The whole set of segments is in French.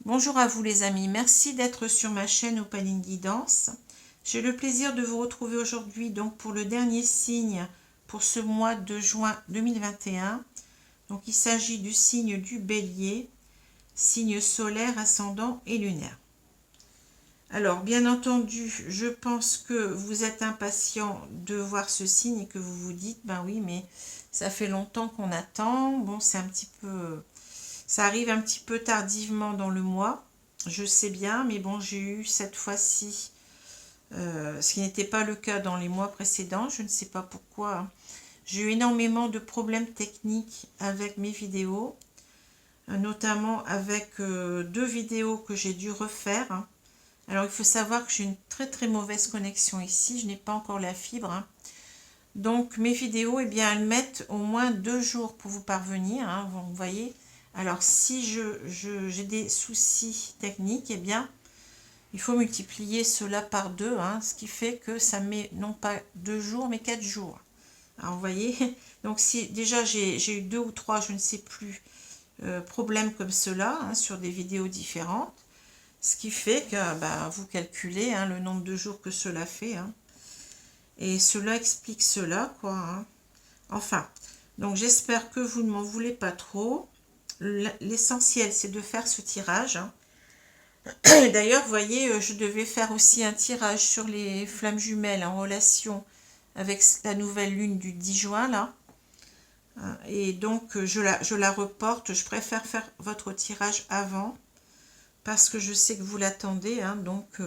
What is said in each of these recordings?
Bonjour à vous les amis, merci d'être sur ma chaîne Opaline Guidance. J'ai le plaisir de vous retrouver aujourd'hui donc pour le dernier signe pour ce mois de juin 2021. Donc il s'agit du signe du Bélier, signe solaire, ascendant et lunaire. Alors bien entendu, je pense que vous êtes impatient de voir ce signe et que vous vous dites, ben oui mais ça fait longtemps qu'on attend, bon c'est un petit peu... Ça arrive un petit peu tardivement dans le mois, je sais bien, mais bon, j'ai eu cette fois-ci, ce qui n'était pas le cas dans les mois précédents, je ne sais pas pourquoi. J'ai eu énormément de problèmes techniques avec mes vidéos, notamment avec deux vidéos que j'ai dû refaire. Alors, il faut savoir que j'ai une très très mauvaise connexion ici, je n'ai pas encore la fibre. Donc, mes vidéos, eh bien, elles mettent au moins 2 jours pour vous parvenir, vous voyez. Alors, si j'ai des soucis techniques, eh bien, il faut multiplier cela par 2, ce qui fait que ça met non pas 2 jours, mais 4 jours. Alors, vous voyez, donc si déjà j'ai eu 2 ou 3, je ne sais plus, problèmes comme cela, sur des vidéos différentes, ce qui fait que vous calculez le nombre de jours que cela fait, et cela explique cela, quoi. Enfin, donc j'espère que vous ne m'en voulez pas trop. L'essentiel, c'est de faire ce tirage. D'ailleurs, vous voyez, je devais faire aussi un tirage sur les flammes jumelles en relation avec la nouvelle lune du 10 juin, là. Et donc, je la reporte. Je préfère faire votre tirage avant parce que je sais que vous l'attendez. Donc,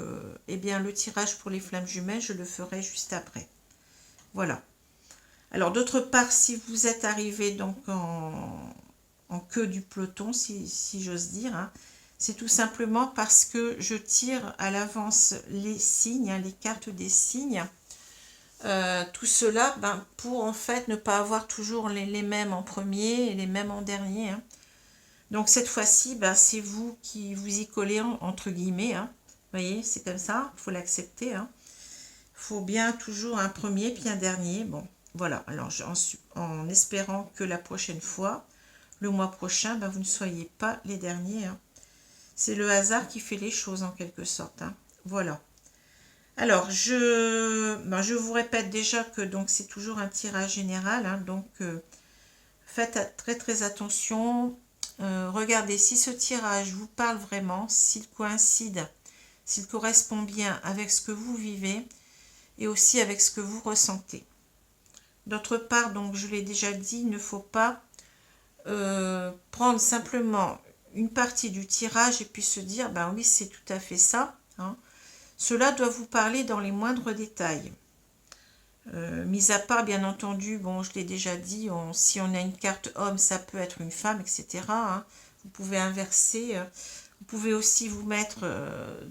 eh bien, le tirage pour les flammes jumelles, je le ferai juste après. Voilà. Alors, d'autre part, si vous êtes arrivé donc en queue du peloton, si j'ose dire, c'est tout simplement parce que je tire à l'avance les signes, les cartes des signes. Tout cela pour en fait ne pas avoir toujours les mêmes en premier et les mêmes en dernier. Donc cette fois-ci, c'est vous qui vous y collez entre guillemets. Vous voyez, c'est comme ça, il faut l'accepter. Il faut bien toujours un premier puis un dernier. Bon, voilà. Alors en espérant que la prochaine fois, le mois prochain, vous ne soyez pas les derniers. C'est le hasard qui fait les choses en quelque sorte. Voilà. Alors, je vous répète déjà que donc c'est toujours un tirage général. Donc, faites très très attention. Regardez si ce tirage vous parle vraiment, s'il coïncide, s'il correspond bien avec ce que vous vivez et aussi avec ce que vous ressentez. D'autre part, donc je l'ai déjà dit, il ne faut pas prendre simplement une partie du tirage et puis se dire, oui, c'est tout à fait ça. Cela doit vous parler dans les moindres détails. Mis à part, bien entendu, bon, je l'ai déjà dit, si on a une carte homme, ça peut être une femme, etc. Vous pouvez inverser. Vous pouvez aussi vous mettre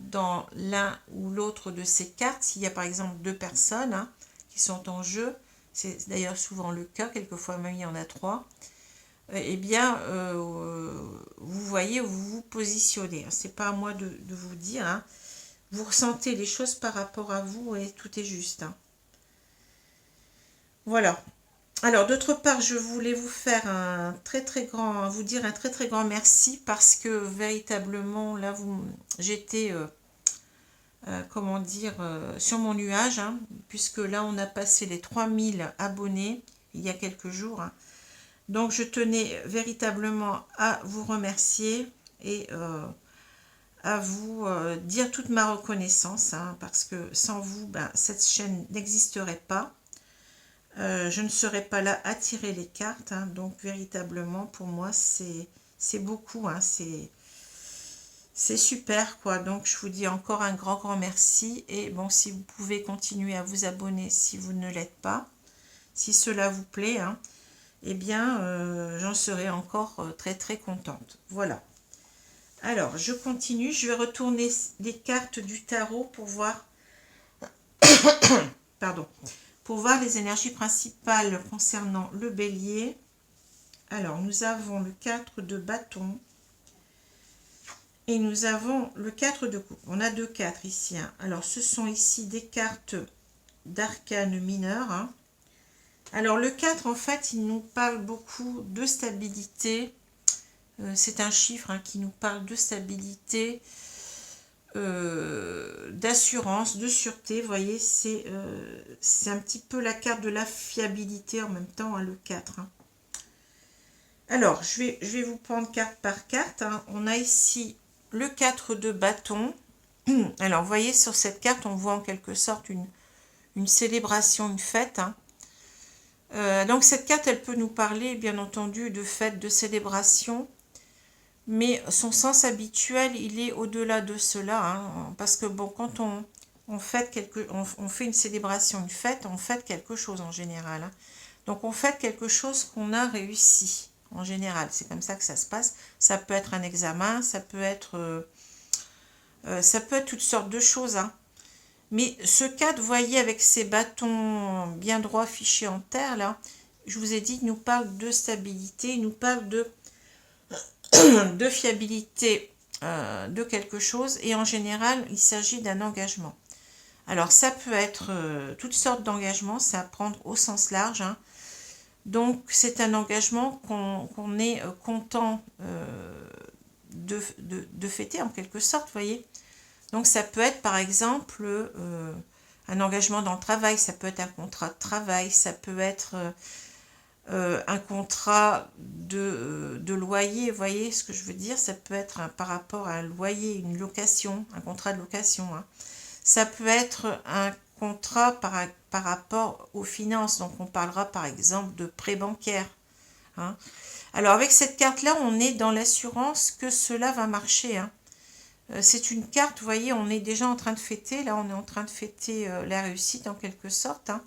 dans l'un ou l'autre de ces cartes. S'il y a par exemple 2 personnes qui sont en jeu, c'est d'ailleurs souvent le cas, quelquefois même il y en a 3. Eh bien, vous voyez où vous vous positionnez. C'est pas à moi de vous dire. Vous ressentez les choses par rapport à vous et tout est juste. Voilà. Alors, d'autre part, je voulais vous faire vous dire un très très grand merci parce que véritablement, là, j'étais, comment dire, sur mon nuage, puisque là, on a passé les 3000 abonnés il y a quelques jours. Donc, je tenais véritablement à vous remercier et à vous dire toute ma reconnaissance, parce que sans vous, cette chaîne n'existerait pas. Je ne serais pas là à tirer les cartes, donc véritablement pour moi c'est beaucoup, c'est super quoi. Donc je vous dis encore un grand grand merci et bon, si vous pouvez continuer à vous abonner si vous ne l'êtes pas, si cela vous plaît, eh bien j'en serai encore très très contente. Voilà. Alors je continue, je vais retourner les cartes du tarot pour voir pardon, pour voir les énergies principales concernant le bélier. Alors, nous avons le 4 de bâton et nous avons le 4 de coupe. On a 2 4 ici. Alors, ce sont ici des cartes d'arcane mineur. Alors, le 4, en fait, il nous parle beaucoup de stabilité C'est un chiffre hein, qui nous parle de stabilité, d'assurance, de sûreté. Vous voyez, c'est un petit peu la carte de la fiabilité en même temps, hein, le 4. Hein. Alors, je vais vous prendre carte par carte. Hein. On a ici le 4 de bâton. Alors, vous voyez, sur cette carte, on voit en quelque sorte une célébration, une fête. Hein. Donc, cette carte, elle peut nous parler, bien entendu, de fête, de célébration. Mais son sens habituel, il est au-delà de cela. Hein, parce que, bon, quand on fait une célébration, une fête, on fête quelque chose en général. Hein. Donc, on fête quelque chose qu'on a réussi. En général, c'est comme ça que ça se passe. Ça peut être un examen, ça peut être toutes sortes de choses. Hein. Mais ce 4, vous voyez, avec ces bâtons bien droits fichés en terre, là, je vous ai dit, il nous parle de stabilité, il nous parle de fiabilité de quelque chose. Et en général, il s'agit d'un engagement. Alors, ça peut être toutes sortes d'engagements, c'est à prendre au sens large. Hein. Donc, c'est un engagement qu'on est content de fêter en quelque sorte, vous voyez. Donc, ça peut être par exemple un engagement dans le travail, ça peut être un contrat de travail, ça peut être un contrat de loyer, vous voyez ce que je veux dire. Ça peut être par rapport à un loyer, une location, un contrat de location. Hein. Ça peut être un contrat par rapport aux finances. Donc, on parlera par exemple de prêt bancaire. Hein. Alors, avec cette carte-là, on est dans l'assurance que cela va marcher. Hein. C'est une carte, vous voyez, on est déjà en train de fêter. Là, on est en train de fêter la réussite en quelque sorte. Hein.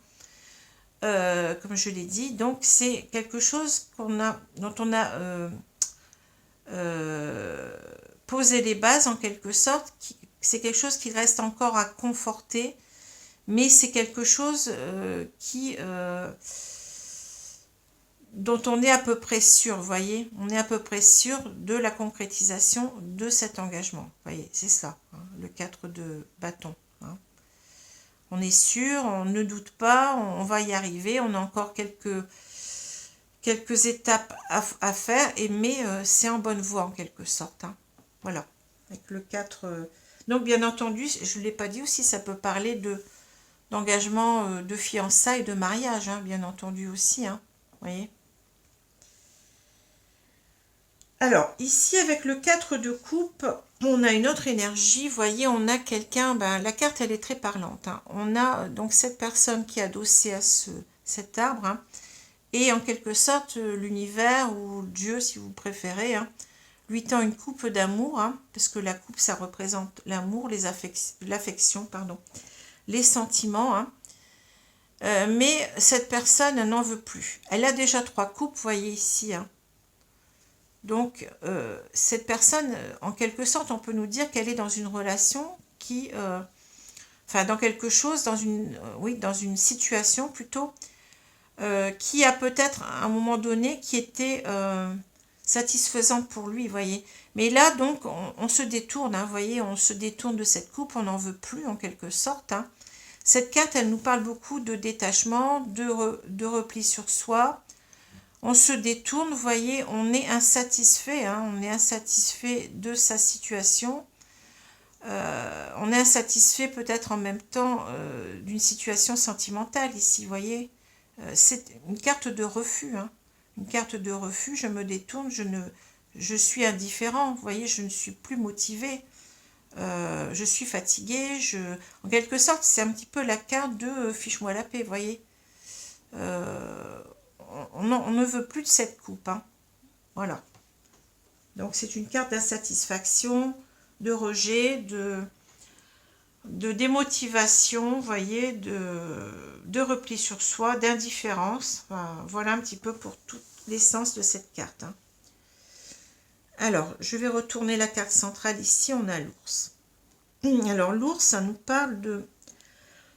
Comme je l'ai dit. Donc, c'est quelque chose dont on a posé les bases en quelque sorte. C'est quelque chose qui reste encore à conforter. Mais c'est quelque chose dont on est à peu près sûr, vous voyez. On est à peu près sûr de la concrétisation de cet engagement. Vous voyez, c'est ça, hein, le 4 de bâton. Hein. On est sûr, on ne doute pas, on va y arriver. On a encore quelques étapes à faire, mais c'est en bonne voie en quelque sorte. Hein. Voilà, avec le 4. Donc, bien entendu, je ne l'ai pas dit aussi, ça peut parler d'engagement de fiançailles, de mariage, hein, bien entendu aussi. Hein, vous voyez. Alors, ici, avec le 4 de coupe, on a une autre énergie. Vous voyez, on a quelqu'un, la carte, elle est très parlante. Hein. On a donc cette personne qui est adossée à cet arbre. Hein, et en quelque sorte, l'univers, ou Dieu, si vous préférez, hein, lui tend une coupe d'amour. Hein, parce que la coupe, ça représente l'amour, l'affection, les sentiments. Hein. Mais cette personne n'en veut plus. Elle a déjà 3 coupes, vous voyez ici. Hein. Donc, cette personne, en quelque sorte, on peut nous dire qu'elle est dans une relation qui... dans quelque chose, dans une situation plutôt, qui a peut-être, à un moment donné, qui était satisfaisante pour lui, vous voyez. Mais là, donc, on se détourne, hein, vous voyez, on se détourne de cette coupe, on n'en veut plus, en quelque sorte. Hein. Cette carte, elle nous parle beaucoup de détachement, de repli sur soi. On se détourne, vous voyez, on est insatisfait, hein, on est insatisfait de sa situation. On est insatisfait peut-être en même temps d'une situation sentimentale ici, vous voyez. C'est une carte de refus, hein, une carte de refus, je me détourne, je suis indifférent, vous voyez, je ne suis plus motivé. Je suis fatiguée, en quelque sorte, c'est un petit peu la carte de fiche-moi la paix, vous voyez. On ne veut plus de cette coupe. Hein. Voilà. Donc, c'est une carte d'insatisfaction, de rejet, de démotivation, vous voyez, de repli sur soi, d'indifférence. Enfin, voilà un petit peu pour tout l'essence de cette carte. Hein. Alors, je vais retourner la carte centrale ici. On a l'ours. Alors, l'ours, ça nous parle de...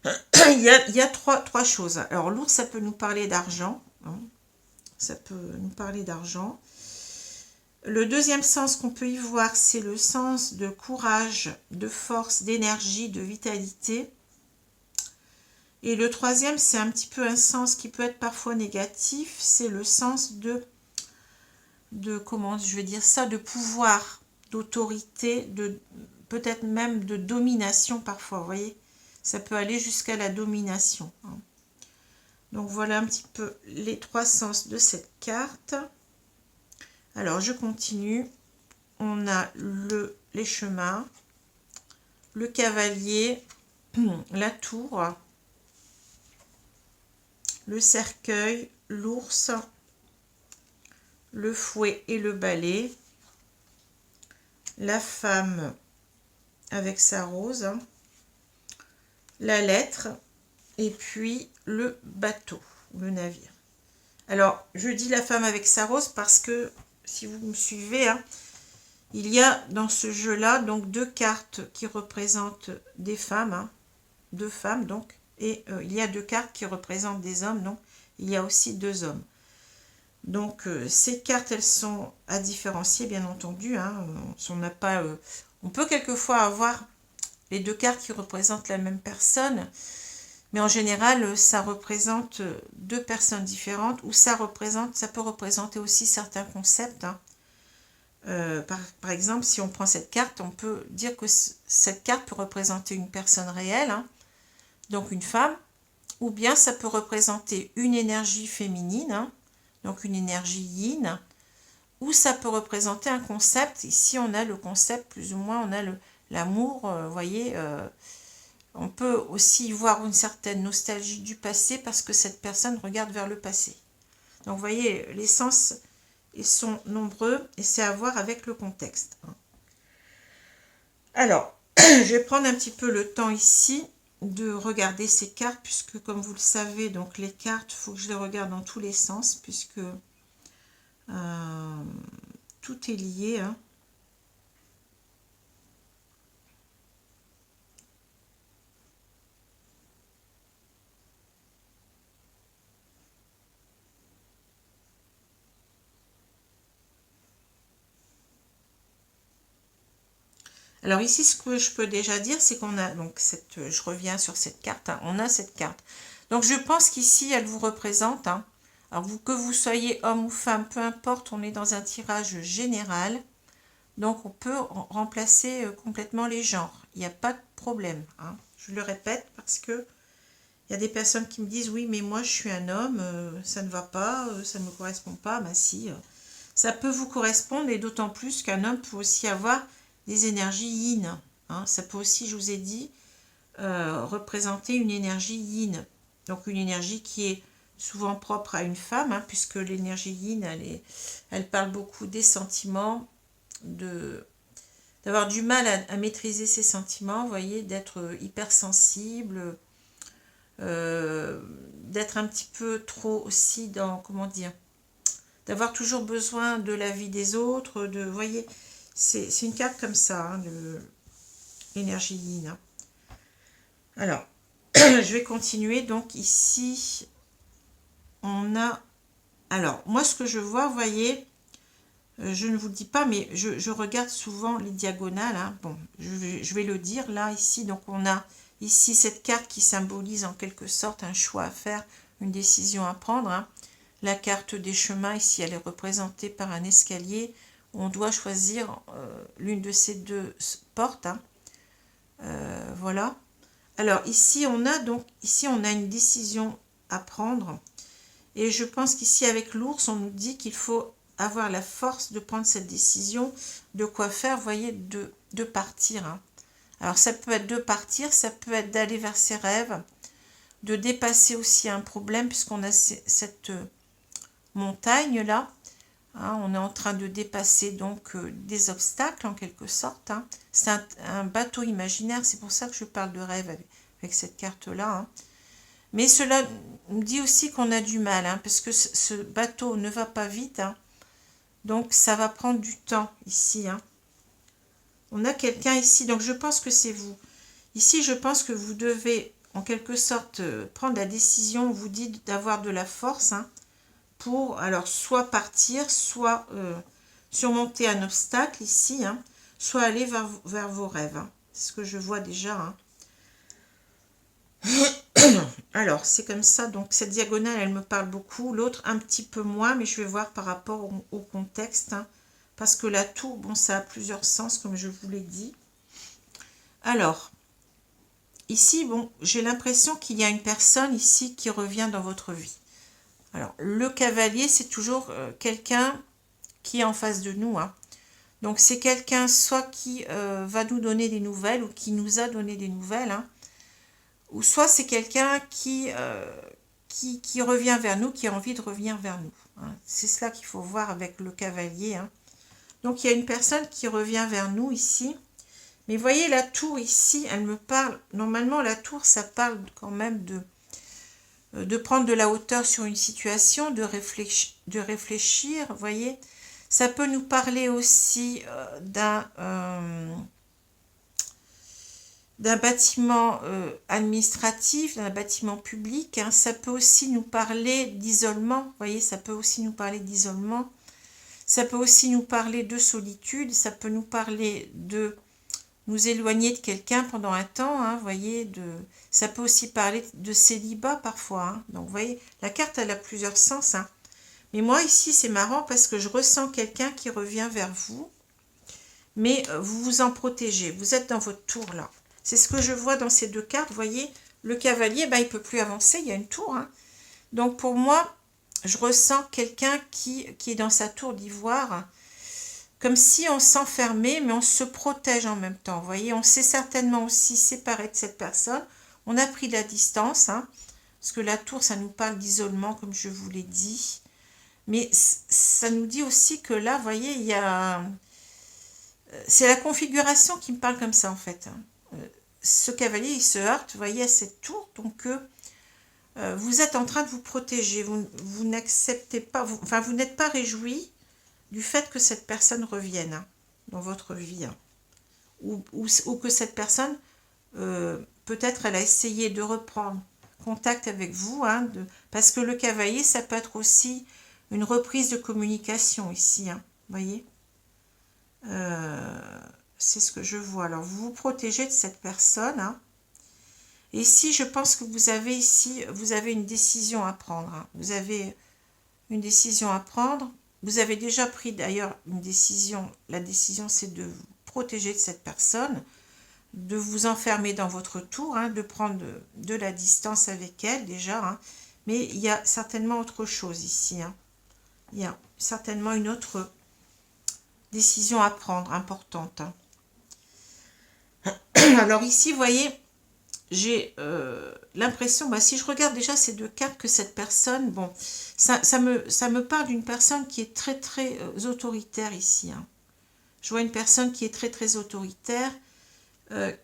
il y a trois choses. Alors, l'ours, ça peut nous parler d'argent. Hein. Ça peut nous parler d'argent. Le deuxième sens qu'on peut y voir, c'est le sens de courage, de force, d'énergie, de vitalité. Et le troisième, c'est un petit peu un sens qui peut être parfois négatif, c'est le sens de comment je vais dire ça, de pouvoir, d'autorité, de peut-être même de domination parfois, vous voyez. Ça peut aller jusqu'à la domination. Donc voilà un petit peu les trois sens de cette carte. Alors je continue. On a les chemins, le cavalier, la tour, le cercueil, l'ours, le fouet et le balai, la femme avec sa rose, la lettre et puis le bateau, le navire. Alors, je dis la femme avec sa rose parce que, si vous me suivez, hein, il y a dans ce jeu-là donc deux cartes qui représentent des femmes, hein, deux femmes donc, et il y a deux cartes qui représentent des hommes, donc il y a aussi deux hommes. Donc ces cartes, elles sont à différencier, bien entendu. Hein, on n'a pas, on peut quelquefois avoir les deux cartes qui représentent la même personne, mais en général, ça représente deux personnes différentes, ou ça peut représenter aussi certains concepts. Hein. Par exemple, si on prend cette carte, on peut dire que cette carte peut représenter une personne réelle, hein, donc une femme, ou bien ça peut représenter une énergie féminine, hein, donc une énergie yin, ou ça peut représenter un concept. Ici, on a le concept, plus ou moins, on a l'amour, vous voyez, on peut aussi voir une certaine nostalgie du passé parce que cette personne regarde vers le passé. Donc, vous voyez, les sens, ils sont nombreux et c'est à voir avec le contexte. Alors, je vais prendre un petit peu le temps ici de regarder ces cartes puisque, comme vous le savez, donc les cartes, il faut que je les regarde dans tous les sens puisque tout est lié. Hein. Alors ici, ce que je peux déjà dire, c'est qu'on a, donc je reviens sur cette carte, hein, on a cette carte. Donc je pense qu'ici, elle vous représente, hein, alors que vous soyez homme ou femme, peu importe, on est dans un tirage général. Donc on peut remplacer complètement les genres, il n'y a pas de problème. Hein. Je le répète parce que il y a des personnes qui me disent, oui, mais moi je suis un homme, ça ne va pas, ça ne me correspond pas. Ben si, ça peut vous correspondre et d'autant plus qu'un homme peut aussi avoir des énergies yin. Hein. Ça peut aussi, je vous ai dit, représenter une énergie yin. Donc une énergie qui est souvent propre à une femme, hein, puisque l'énergie yin, elle parle beaucoup des sentiments, d'avoir du mal à maîtriser ses sentiments, vous voyez, d'être hypersensible, d'être un petit peu trop aussi dans, comment dire, d'avoir toujours besoin de l'avis des autres, vous voyez, c'est une carte comme ça, hein, l'énergie yin. Hein. Alors, je vais continuer. Donc ici, on a... Alors, moi, ce que je vois, vous voyez, je ne vous le dis pas, mais je regarde souvent les diagonales. Hein. Bon, je vais le dire là, ici. Donc, on a ici cette carte qui symbolise en quelque sorte un choix à faire, une décision à prendre. Hein. La carte des chemins, ici, elle est représentée par un escalier. On doit choisir l'une de ces deux portes. Hein. Voilà. Alors ici on a une décision à prendre. Et je pense qu'ici avec l'ours, on nous dit qu'il faut avoir la force de prendre cette décision. De quoi faire, vous voyez, de partir. Hein. Alors ça peut être de partir, ça peut être d'aller vers ses rêves, de dépasser aussi un problème, puisqu'on a cette montagne là. Hein, on est en train de dépasser donc des obstacles en quelque sorte. Hein. C'est un bateau imaginaire, c'est pour ça que je parle de rêve avec cette carte-là. Hein. Mais cela nous dit aussi qu'on a du mal, hein, parce que ce bateau ne va pas vite. Hein. Donc ça va prendre du temps ici. Hein. On a quelqu'un ici, donc je pense que c'est vous. Ici, je pense que vous devez en quelque sorte prendre la décision, on vous dit d'avoir de la force, hein, pour alors soit partir, soit surmonter un obstacle ici, hein, soit aller vers vos rêves. Hein. C'est ce que je vois déjà. Hein. Alors, c'est comme ça. Donc, cette diagonale, elle me parle beaucoup. L'autre, un petit peu moins, mais je vais voir par rapport au contexte. Hein, parce que la tour, bon, ça a plusieurs sens, comme je vous l'ai dit. Alors, ici, bon, j'ai l'impression qu'il y a une personne ici qui revient dans votre vie. Alors, le cavalier, c'est toujours quelqu'un qui est en face de nous. Hein. Donc, c'est quelqu'un soit qui va nous donner des nouvelles ou qui nous a donné des nouvelles. Hein, ou soit c'est quelqu'un qui revient vers nous, qui a envie de revenir vers nous. Hein. C'est cela qu'il faut voir avec le cavalier. Hein. Donc, il y a une personne qui revient vers nous ici. Mais voyez, la tour ici, elle me parle. Normalement, la tour, ça parle quand même de prendre de la hauteur sur une situation, de réfléchir, vous voyez. Ça peut nous parler aussi d'un bâtiment administratif, d'un bâtiment public. Hein. Ça peut aussi nous parler d'isolement, vous voyez, ça peut aussi nous parler d'isolement. Ça peut aussi nous parler de solitude, ça peut nous parler de nous éloigner de quelqu'un pendant un temps, hein, vous voyez, ça peut aussi parler de célibat parfois. Hein. Donc, vous voyez, la carte, elle a plusieurs sens. Hein. Mais moi, ici, c'est marrant parce que je ressens quelqu'un qui revient vers vous, mais vous vous en protégez. Vous êtes dans votre tour, là. C'est ce que je vois dans ces deux cartes. Vous voyez, le cavalier, ben, il ne peut plus avancer, il y a une tour. Hein. Donc, pour moi, je ressens quelqu'un qui est dans sa tour d'ivoire, comme si on s'enfermait, mais on se protège en même temps. Vous voyez, on s'est certainement aussi séparé de cette personne. On a pris de la distance, hein, parce que la tour, ça nous parle d'isolement, comme je vous l'ai dit. Mais ça nous dit aussi que là, vous voyez, il y a... C'est la configuration qui me parle comme ça, en fait. Ce cavalier, il se heurte, vous voyez, à cette tour. Donc, vous êtes en train de vous protéger. Vous n'acceptez pas... vous n'êtes pas réjoui du fait que cette personne revienne hein, dans votre vie. Hein. Ou que cette personne, peut-être, elle a essayé de reprendre contact avec vous. Hein, parce que le cavalier, ça peut être aussi une reprise de communication ici. Hein, voyez c'est ce que je vois. Alors, vous vous protégez de cette personne. Hein, et ici, je pense que vous avez ici, vous avez une décision à prendre. Hein, vous avez une décision à prendre. Vous avez déjà pris d'ailleurs une décision. La décision, c'est de vous protéger de cette personne, de vous enfermer dans votre tour, hein, de prendre de la distance avec elle déjà. Hein. Mais il y a certainement autre chose ici. Hein. Il y a certainement une autre décision à prendre, importante. Hein. Alors ici, vous voyez, j'ai l'impression, si je regarde déjà ces deux cartes, que cette personne, bon, ça me parle d'une personne qui est très très autoritaire ici. Hein. Je vois une personne qui est très très autoritaire,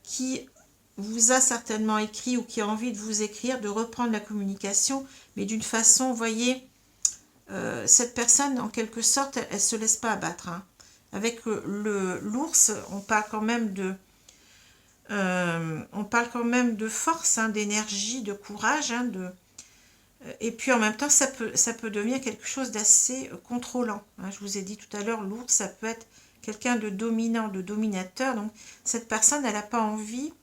qui vous a certainement écrit ou qui a envie de vous écrire, de reprendre la communication, mais d'une façon, vous voyez, cette personne, en quelque sorte, elle ne se laisse pas abattre. Hein. Avec l'ours, on parle quand même de force, hein, d'énergie, de courage, hein, et puis en même temps, ça peut devenir quelque chose d'assez contrôlant. Hein. Je vous ai dit tout à l'heure, l'ours, ça peut être quelqu'un de dominant, de dominateur. Donc, cette personne, elle n'a pas envie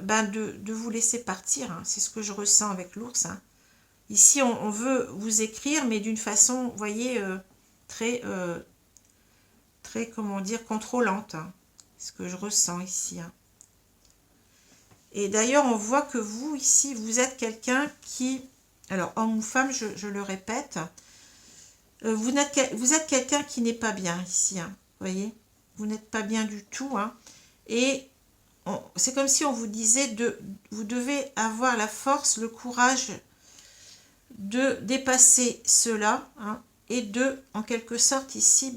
de vous laisser partir. Hein. C'est ce que je ressens avec l'ours. Hein. Ici, on veut vous écrire, mais d'une façon, vous voyez, très, comment dire, contrôlante. Hein. C'est ce que je ressens ici. Hein. Et d'ailleurs, on voit que vous, ici, vous êtes quelqu'un qui... Alors, homme ou femme, je le répète. Vous êtes quelqu'un qui n'est pas bien ici. Hein, vous voyez, vous n'êtes pas bien du tout. Hein, et c'est comme si on vous disait, vous devez avoir la force, le courage de dépasser cela. Hein, et en quelque sorte, ici,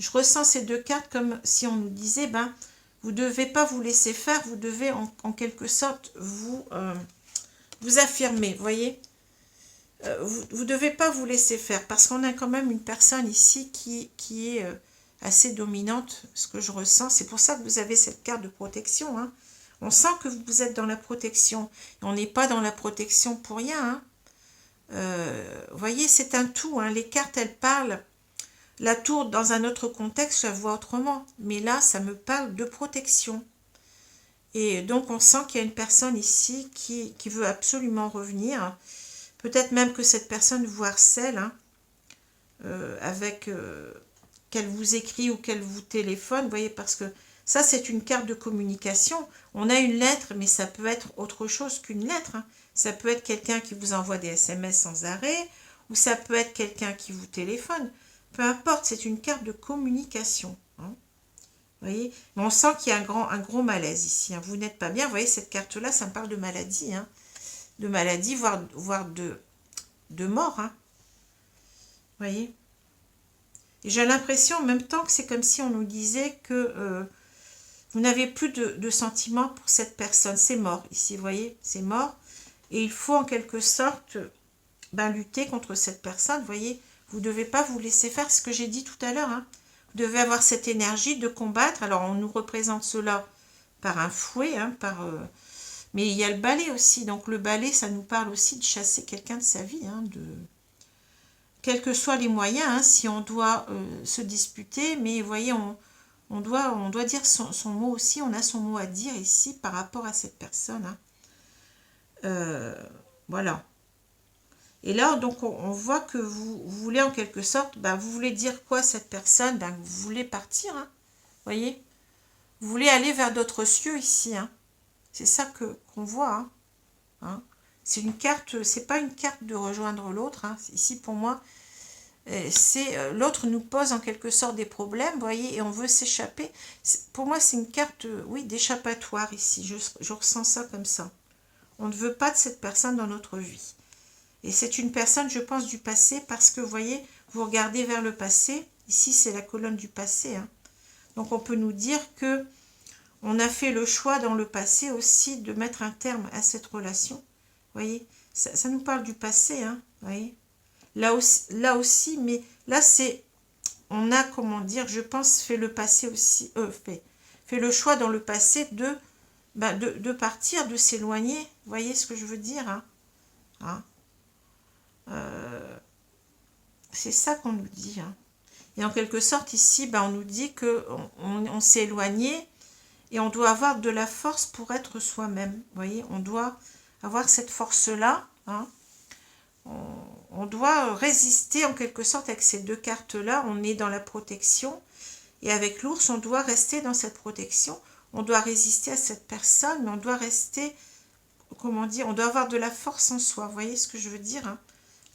je ressens ces deux cartes comme si on nous disait, vous ne devez pas vous laisser faire, vous devez en quelque sorte vous affirmer, vous voyez. Vous ne devez pas vous laisser faire, parce qu'on a quand même une personne ici qui est assez dominante, ce que je ressens. C'est pour ça que vous avez cette carte de protection. Hein. On sent que vous êtes dans la protection. Et on n'est pas dans la protection pour rien. Hein. Vous voyez, c'est un tout. Hein. Les cartes, elles parlent. La tour, dans un autre contexte, je la vois autrement. Mais là, ça me parle de protection. Et donc, on sent qu'il y a une personne ici qui veut absolument revenir. Peut-être même que cette personne vous harcèle, hein, avec qu'elle vous écrit ou qu'elle vous téléphone. Vous voyez, parce que ça, c'est une carte de communication. On a une lettre, mais ça peut être autre chose qu'une lettre, hein. Ça peut être quelqu'un qui vous envoie des SMS sans arrêt, ou ça peut être quelqu'un qui vous téléphone. Peu importe, c'est une carte de communication, hein. Vous voyez, mais on sent qu'il y a un gros malaise ici, hein. Vous n'êtes pas bien. Vous voyez, cette carte-là, ça me parle de maladie, hein. De maladie, voire de mort, hein. Vous voyez. Et j'ai l'impression en même temps que c'est comme si on nous disait que vous n'avez plus de sentiments pour cette personne. C'est mort ici, vous voyez, c'est mort. Et il faut en quelque sorte lutter contre cette personne, vous voyez. Vous ne devez pas vous laisser faire, ce que j'ai dit tout à l'heure, hein. Vous devez avoir cette énergie de combattre. Alors, on nous représente cela par un fouet, hein, mais il y a le balai aussi. Donc, le balai, ça nous parle aussi de chasser quelqu'un de sa vie, hein, quels que soient les moyens, hein, si on doit se disputer. Mais vous voyez, on doit dire son mot aussi. On a son mot à dire ici par rapport à cette personne, hein. Voilà. Et là, donc, on voit que vous voulez en quelque sorte, vous voulez dire quoi à cette personne? Vous voulez partir, hein, voyez. Vous voulez aller vers d'autres cieux ici, hein. C'est ça qu'on voit, hein, hein. C'est une carte, c'est pas une carte de rejoindre l'autre, hein. Ici, pour moi, c'est l'autre nous pose en quelque sorte des problèmes, vous voyez, et on veut s'échapper. Pour moi, c'est une carte, oui, d'échappatoire ici. Je ressens ça comme ça. On ne veut pas de cette personne dans notre vie. Et c'est une personne, je pense, du passé, parce que, vous voyez, vous regardez vers le passé. Ici, c'est la colonne du passé, hein. Donc, on peut nous dire que on a fait le choix dans le passé aussi de mettre un terme à cette relation. Vous voyez, ça nous parle du passé, hein, vous voyez. Là aussi, mais là, c'est, on a, comment dire, je pense, fait le passé aussi, fait le choix dans le passé de partir, de s'éloigner. Vous voyez ce que je veux dire, hein, hein. C'est ça qu'on nous dit, hein. Et en quelque sorte, ici, on nous dit qu'on s'est éloigné et on doit avoir de la force pour être soi-même. Vous voyez, on doit avoir cette force-là, hein. On doit résister en quelque sorte avec ces deux cartes-là. On est dans la protection. Et avec l'ours, on doit rester dans cette protection. On doit résister à cette personne, mais on doit rester, comment dire, on doit avoir de la force en soi. Vous voyez ce que je veux dire, hein?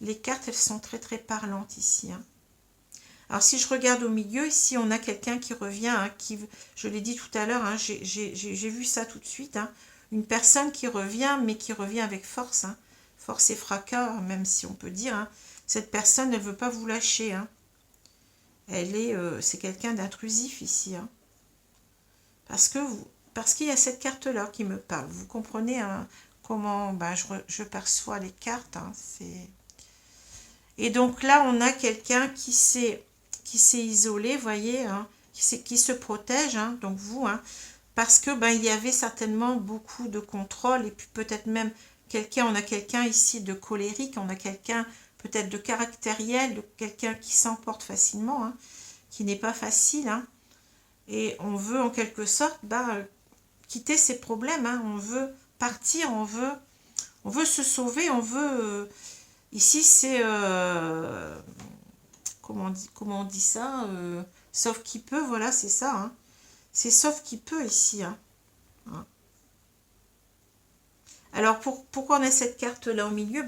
Les cartes, elles sont très très parlantes ici, hein. Alors, si je regarde au milieu, ici, on a quelqu'un qui revient, hein, je l'ai dit tout à l'heure, hein, j'ai vu ça tout de suite, hein, une personne qui revient, mais qui revient avec force, hein, force et fracas, même si on peut dire, hein. Cette personne, elle ne veut pas vous lâcher, hein. C'est quelqu'un d'intrusif ici, hein. Parce qu'il y a cette carte-là qui me parle. Vous comprenez, hein, comment je perçois les cartes, hein, Et donc là, on a quelqu'un qui s'est isolé, vous voyez, hein, qui se protège, hein, donc vous, hein, parce que il y avait certainement beaucoup de contrôle, et puis peut-être même on a quelqu'un ici de colérique, on a quelqu'un peut-être de caractériel, de quelqu'un qui s'emporte facilement, hein, qui n'est pas facile, hein, et on veut en quelque sorte quitter ses problèmes, hein, on veut partir, on veut se sauver, on veut... ici, c'est... comment on dit ça, sauf qui peut, voilà, c'est ça, hein. C'est sauf qui peut ici, hein. Hein. Alors, pourquoi on a cette carte-là au milieu?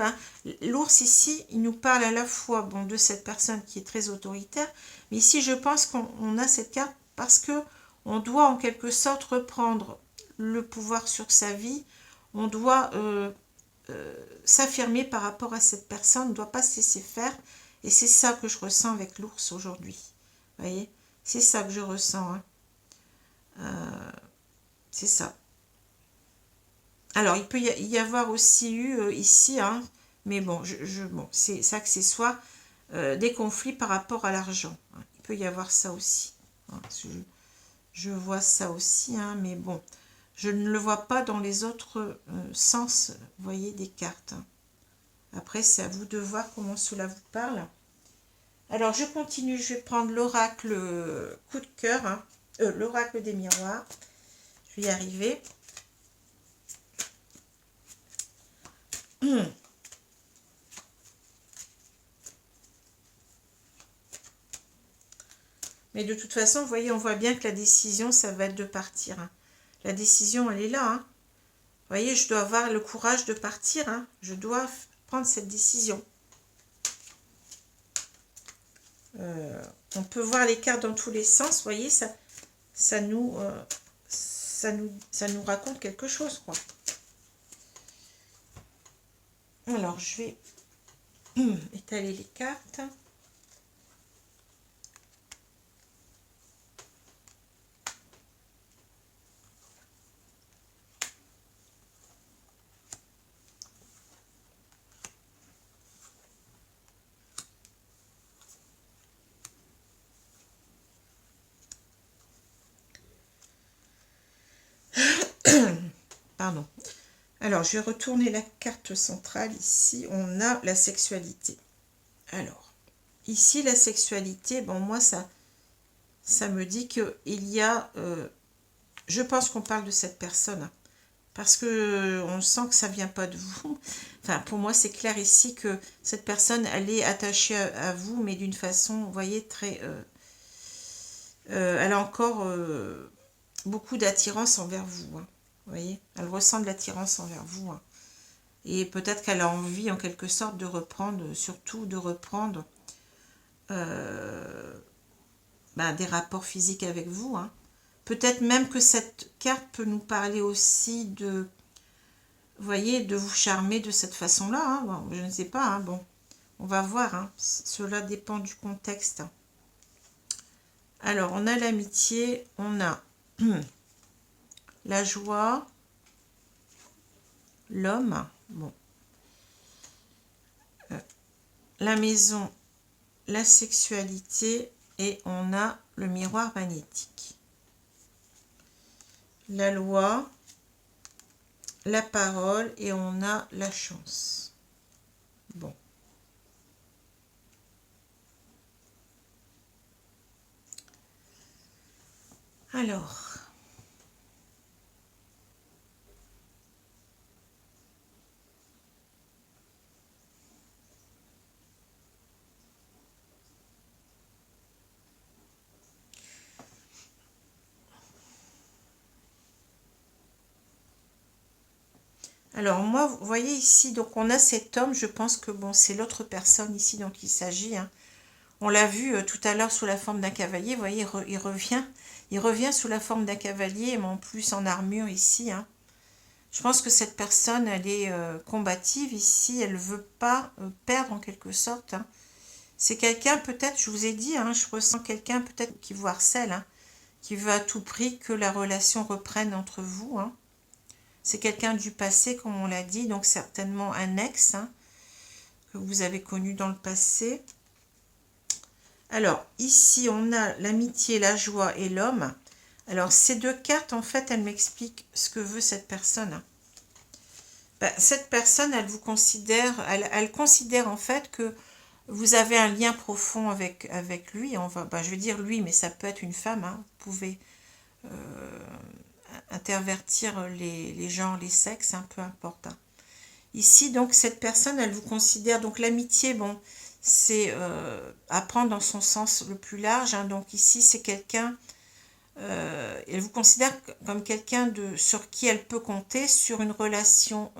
L'ours ici, il nous parle à la fois de cette personne qui est très autoritaire, mais ici, je pense qu'on a cette carte parce que on doit en quelque sorte reprendre le pouvoir sur sa vie, on doit s'affirmer par rapport à cette personne, on ne doit pas se laisser faire, et c'est ça que je ressens avec l'ours aujourd'hui. Vous voyez, c'est ça que je ressens, hein. C'est ça. Alors, il peut y avoir aussi eu ici, hein, mais bon, c'est accessoire, des conflits par rapport à l'argent, hein. Il peut y avoir ça aussi, hein. Je vois ça aussi, hein, mais bon, je ne le vois pas dans les autres sens, vous voyez, des cartes, hein. Après, c'est à vous de voir comment cela vous parle. Alors, je continue, je vais prendre l'oracle coup de cœur, hein, l'oracle des miroirs. Je vais y arriver. Mais de toute façon, vous voyez, on voit bien que la décision, ça va être de partir. Hein. La décision, elle est là. Hein. Vous voyez, je dois avoir le courage de partir. Hein. Je dois prendre cette décision. On peut voir les cartes dans tous les sens. Vous voyez, ça nous raconte quelque chose, quoi. Alors, je vais étaler les cartes. Pardon. Alors, je vais retourner la carte centrale. Ici, on a la sexualité. Alors, ici, la sexualité, bon, moi, ça me dit qu'il y a... je pense qu'on parle de cette personne. Hein, parce que on sent que ça vient pas de vous. Enfin, pour moi, c'est clair ici que cette personne, elle est attachée à vous, mais d'une façon, vous voyez, très... elle a encore beaucoup d'attirance envers vous. Hein. Vous voyez, elle ressent de l'attirance envers vous. Hein. Et peut-être qu'elle a envie, en quelque sorte, de reprendre, surtout de reprendre des rapports physiques avec vous. Hein. Peut-être même que cette carte peut nous parler aussi de, vous voyez, de vous charmer de cette façon-là. Hein. Bon, je ne sais pas. Hein. Bon, on va voir. Hein. Cela dépend du contexte. Alors, on a l'amitié, on a la joie, l'homme, bon, la maison, la sexualité et on a le miroir magnétique. La loi, la parole et on a la chance. Bon. Alors... Alors moi, vous voyez ici, donc on a cet homme, je pense que bon, c'est l'autre personne ici dont il s'agit. Hein. On l'a vu tout à l'heure sous la forme d'un cavalier, vous voyez, il revient sous la forme d'un cavalier, mais en plus en armure ici. Hein. Je pense que cette personne, elle est combative ici, elle ne veut pas perdre en quelque sorte. Hein. C'est quelqu'un peut-être, je vous ai dit, hein, je ressens quelqu'un peut-être qui vous harcèle, hein, qui veut à tout prix que la relation reprenne entre vous. Hein. C'est quelqu'un du passé, comme on l'a dit, donc certainement un ex hein, que vous avez connu dans le passé. Alors, ici, on a l'amitié, la joie et l'homme. Alors, ces deux cartes, en fait, elles m'expliquent ce que veut cette personne. Cette personne, elle vous considère, elle considère en fait que vous avez un lien profond avec lui. Je vais dire lui, mais ça peut être une femme. Hein, vous pouvez... intervertir les genres, les sexes, hein, peu importe. Hein. Ici, donc, cette personne, elle vous considère, donc l'amitié, bon, c'est à prendre dans son sens le plus large. Hein. Donc ici, c'est quelqu'un, elle vous considère comme quelqu'un sur qui elle peut compter, sur une relation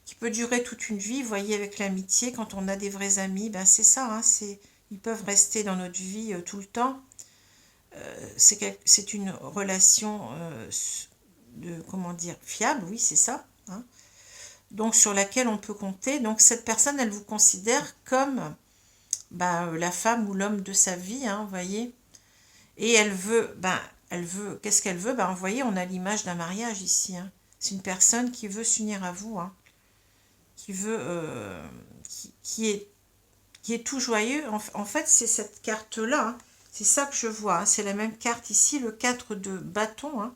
qui peut durer toute une vie. Vous voyez, avec l'amitié, quand on a des vrais amis, ben c'est ça, hein, ils peuvent rester dans notre vie tout le temps. C'est une relation comment dire, fiable, oui, c'est ça. Hein. Donc, sur laquelle on peut compter. Donc, cette personne, elle vous considère comme la femme ou l'homme de sa vie, hein, vous voyez. Et elle veut, qu'est-ce qu'elle veut? Vous voyez, on a l'image d'un mariage ici. Hein. C'est une personne qui veut s'unir à vous, hein, qui veut, qui est tout joyeux. En fait, c'est cette carte-là, hein. C'est ça que je vois. Hein. C'est la même carte ici, le 4 de bâton. Hein.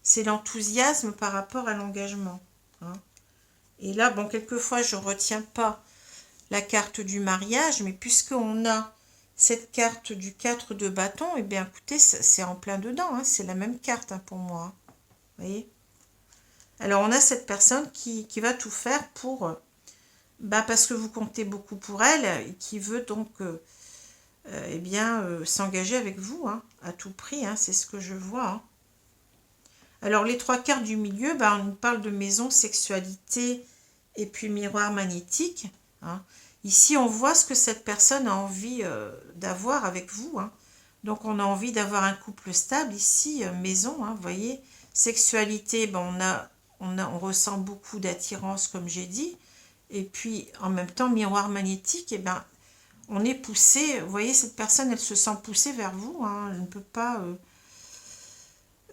C'est l'enthousiasme par rapport à l'engagement. Hein. Et là, bon, quelquefois, je ne retiens pas la carte du mariage, mais puisqu'on a cette carte du 4 de bâton, eh bien, écoutez, c'est en plein dedans. Hein. C'est la même carte hein, pour moi. Vous voyez? Alors, on a cette personne qui va tout faire pour... parce que vous comptez beaucoup pour elle, et qui veut donc eh bien, s'engager avec vous, hein, à tout prix, hein, c'est ce que je vois. Hein. Alors, les trois quarts du milieu, on nous parle de maison, sexualité et puis miroir magnétique. Hein. Ici, on voit ce que cette personne a envie d'avoir avec vous. Hein. Donc, on a envie d'avoir un couple stable. Ici, maison, hein, vous voyez. Sexualité, on ressent beaucoup d'attirance, comme j'ai dit. Et puis, en même temps, miroir magnétique, on est poussé. Vous voyez, cette personne, elle se sent poussée vers vous. Hein, elle ne peut pas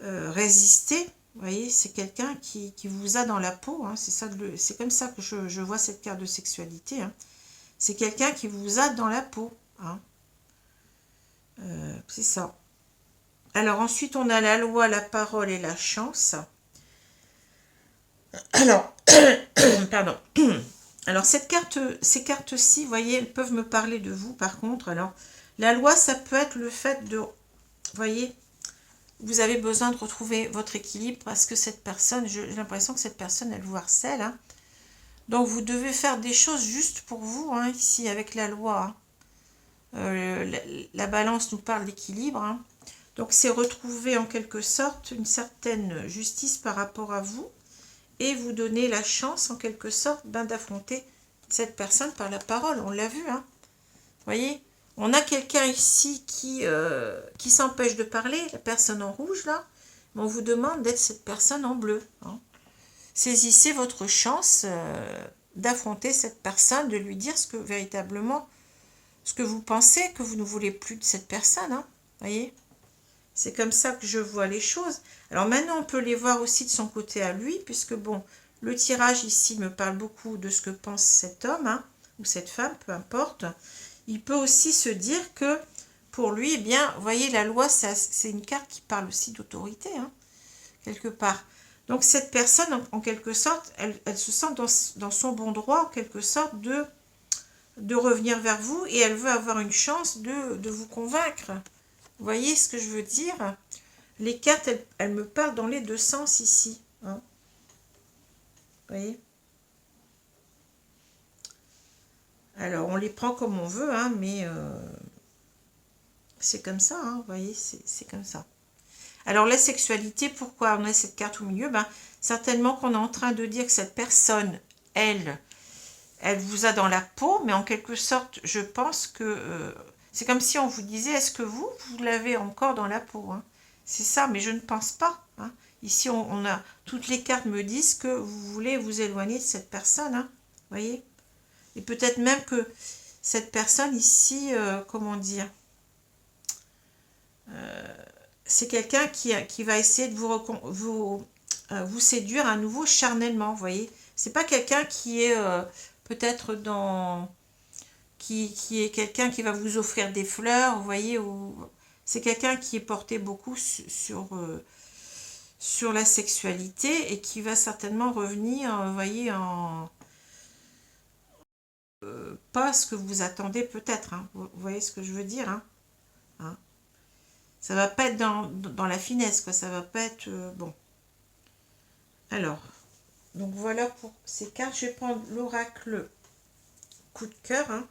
résister. Vous voyez, c'est quelqu'un qui vous a dans la peau. Hein, c'est comme ça que je vois cette carte de sexualité. Hein. C'est quelqu'un qui vous a dans la peau. Hein. C'est ça. Alors ensuite, on a la loi, la parole et la chance. Alors, pardon. Alors ces cartes-ci, vous voyez, elles peuvent me parler de vous par contre. Alors, la loi, ça peut être le fait de, vous voyez, vous avez besoin de retrouver votre équilibre parce que cette personne, j'ai l'impression que cette personne, elle vous harcèle. Hein. Donc, vous devez faire des choses juste pour vous, hein, ici, avec la loi. Hein. La balance nous parle d'équilibre. Hein. Donc, c'est retrouver en quelque sorte une certaine justice par rapport à vous et vous donner la chance en quelque sorte d'affronter cette personne par la parole. On l'a vu, hein. Vous voyez, on a quelqu'un ici qui s'empêche de parler, la personne en rouge là, mais on vous demande d'être cette personne en bleu. Hein. Saisissez votre chance d'affronter cette personne, de lui dire ce que véritablement, ce que vous pensez, que vous ne voulez plus de cette personne. Hein. Voyez, c'est comme ça que je vois les choses. Alors maintenant, on peut les voir aussi de son côté à lui, puisque bon, le tirage ici me parle beaucoup de ce que pense cet homme, hein, ou cette femme, peu importe. Il peut aussi se dire que pour lui, eh bien, vous voyez, la loi, c'est une carte qui parle aussi d'autorité, hein, quelque part. Donc cette personne, en quelque sorte, elle se sent dans son bon droit, en quelque sorte, de revenir vers vous, et elle veut avoir une chance de vous convaincre. Vous voyez ce que je veux dire? Les cartes, elles me parlent dans les deux sens ici. Hein. Vous voyez? Alors, on les prend comme on veut, hein, mais c'est comme ça, hein, vous voyez, c'est comme ça. Alors, la sexualité, pourquoi on a cette carte au milieu? Certainement qu'on est en train de dire que cette personne, elle vous a dans la peau, mais en quelque sorte, je pense que c'est comme si on vous disait, est-ce que vous l'avez encore dans la peau? Hein. C'est ça, mais je ne pense pas. Hein. Ici, on a toutes les cartes me disent que vous voulez vous éloigner de cette personne. Hein. Vous voyez? Et peut-être même que cette personne ici, comment dire, c'est quelqu'un qui va essayer de vous séduire à nouveau charnellement, vous voyez. C'est pas quelqu'un qui est peut-être dans... Qui est quelqu'un qui va vous offrir des fleurs, vous voyez, ou c'est quelqu'un qui est porté beaucoup sur la sexualité et qui va certainement revenir, vous voyez, en... pas ce que vous attendez peut-être, hein. Vous voyez ce que je veux dire, hein, hein. Ça va pas être dans la finesse, quoi, ça va pas être... bon. Alors, donc voilà pour ces cartes. Je vais prendre l'oracle coup de cœur, hein.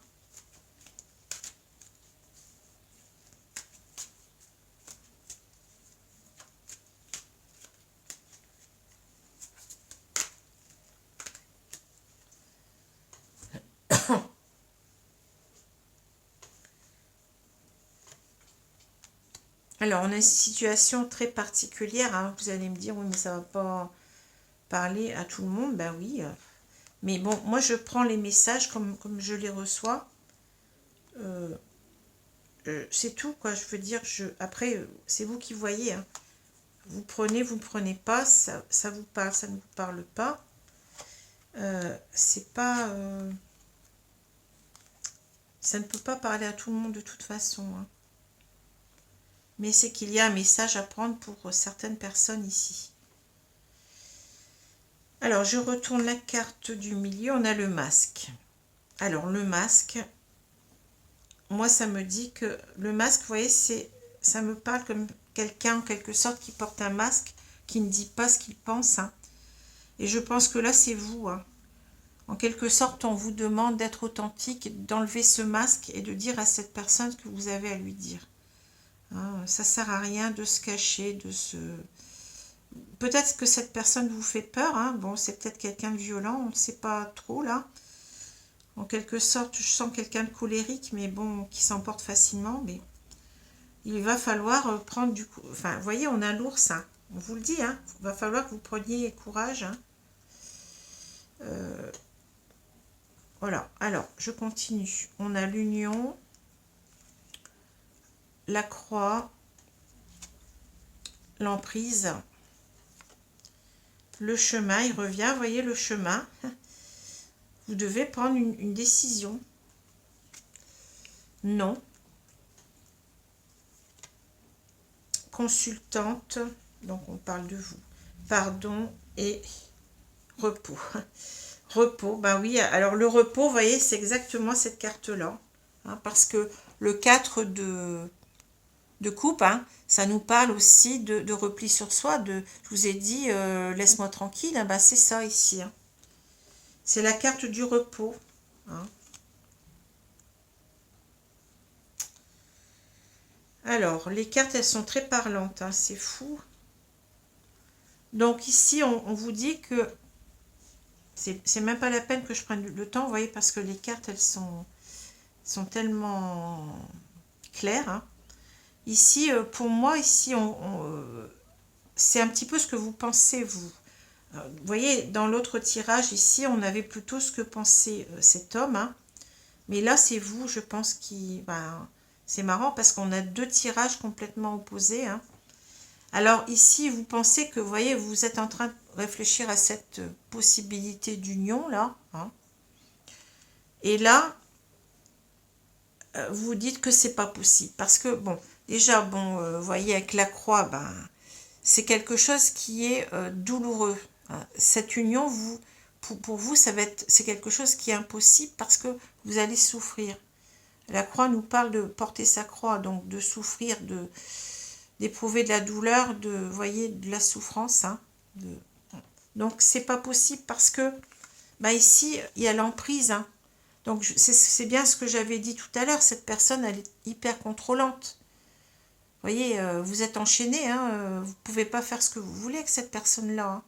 Alors, on a une situation très particulière, hein. Vous allez me dire, oui, mais ça va pas parler à tout le monde. Ben oui. Mais bon, moi, je prends les messages comme je les reçois. C'est tout, quoi. Je veux dire, après, c'est vous qui voyez. Hein. Vous prenez, vous ne prenez pas. Ça vous parle, ça ne vous parle pas. C'est pas... ça ne peut pas parler à tout le monde de toute façon. Hein. Mais c'est qu'il y a un message à prendre pour certaines personnes ici. Alors, je retourne la carte du milieu. On a le masque. Alors, le masque, moi, ça me dit que le masque, vous voyez, ça me parle comme quelqu'un, en quelque sorte, qui porte un masque, qui ne dit pas ce qu'il pense. Hein. Et je pense que là, c'est vous, hein. En quelque sorte, on vous demande d'être authentique, d'enlever ce masque et de dire à cette personne ce que vous avez à lui dire. Hein, ça sert à rien de se cacher, de se... Peut-être que cette personne vous fait peur, hein. Bon, c'est peut-être quelqu'un de violent, on ne sait pas trop là. En quelque sorte, je sens quelqu'un de colérique, mais bon, qui s'emporte facilement. Mais il va falloir prendre du coup. Enfin, vous voyez, on a l'ours, hein. On vous le dit, hein. Il va falloir que vous preniez courage. Hein. Voilà. Alors, je continue. On a l'union, la croix, l'emprise, le chemin. Il revient, vous voyez, le chemin. Vous devez prendre une décision. Non. Consultante, donc on parle de vous. Pardon et repos. Repos, ben oui, alors le repos, vous voyez, c'est exactement cette carte-là. Hein, parce que le 4 de coupe, hein, ça nous parle aussi de repli sur soi. Je vous ai dit, laisse-moi tranquille, hein, ben c'est ça ici. Hein. C'est la carte du repos. Hein. Alors, les cartes, elles sont très parlantes, hein, c'est fou. Donc ici, on vous dit que c'est même pas la peine que je prenne le temps, vous voyez, parce que les cartes, elles sont tellement claires. Hein. Ici, pour moi, ici, c'est un petit peu ce que vous pensez, vous. Vous voyez, dans l'autre tirage, ici, on avait plutôt ce que pensait cet homme. Hein. Mais là, c'est vous, je pense, qui... Ben, c'est marrant parce qu'on a deux tirages complètement opposés. Hein. Alors ici, vous pensez que, vous voyez, vous êtes en train de réfléchir à cette possibilité d'union, là. Hein. Et là, vous dites que c'est pas possible. Parce que, bon, déjà, bon, vous voyez, avec la croix, ben, c'est quelque chose qui est douloureux. Hein. Cette union, pour vous, c'est quelque chose qui est impossible parce que vous allez souffrir. La croix nous parle de porter sa croix, donc de souffrir, d'éprouver de la douleur, vous voyez, de la souffrance. Hein, donc, c'est pas possible parce que, bah ici, il y a l'emprise. Hein. Donc, c'est bien ce que j'avais dit tout à l'heure. Cette personne, elle est hyper contrôlante. Vous voyez, vous êtes enchaîné. Hein, vous ne pouvez pas faire ce que vous voulez avec cette personne-là. Hein.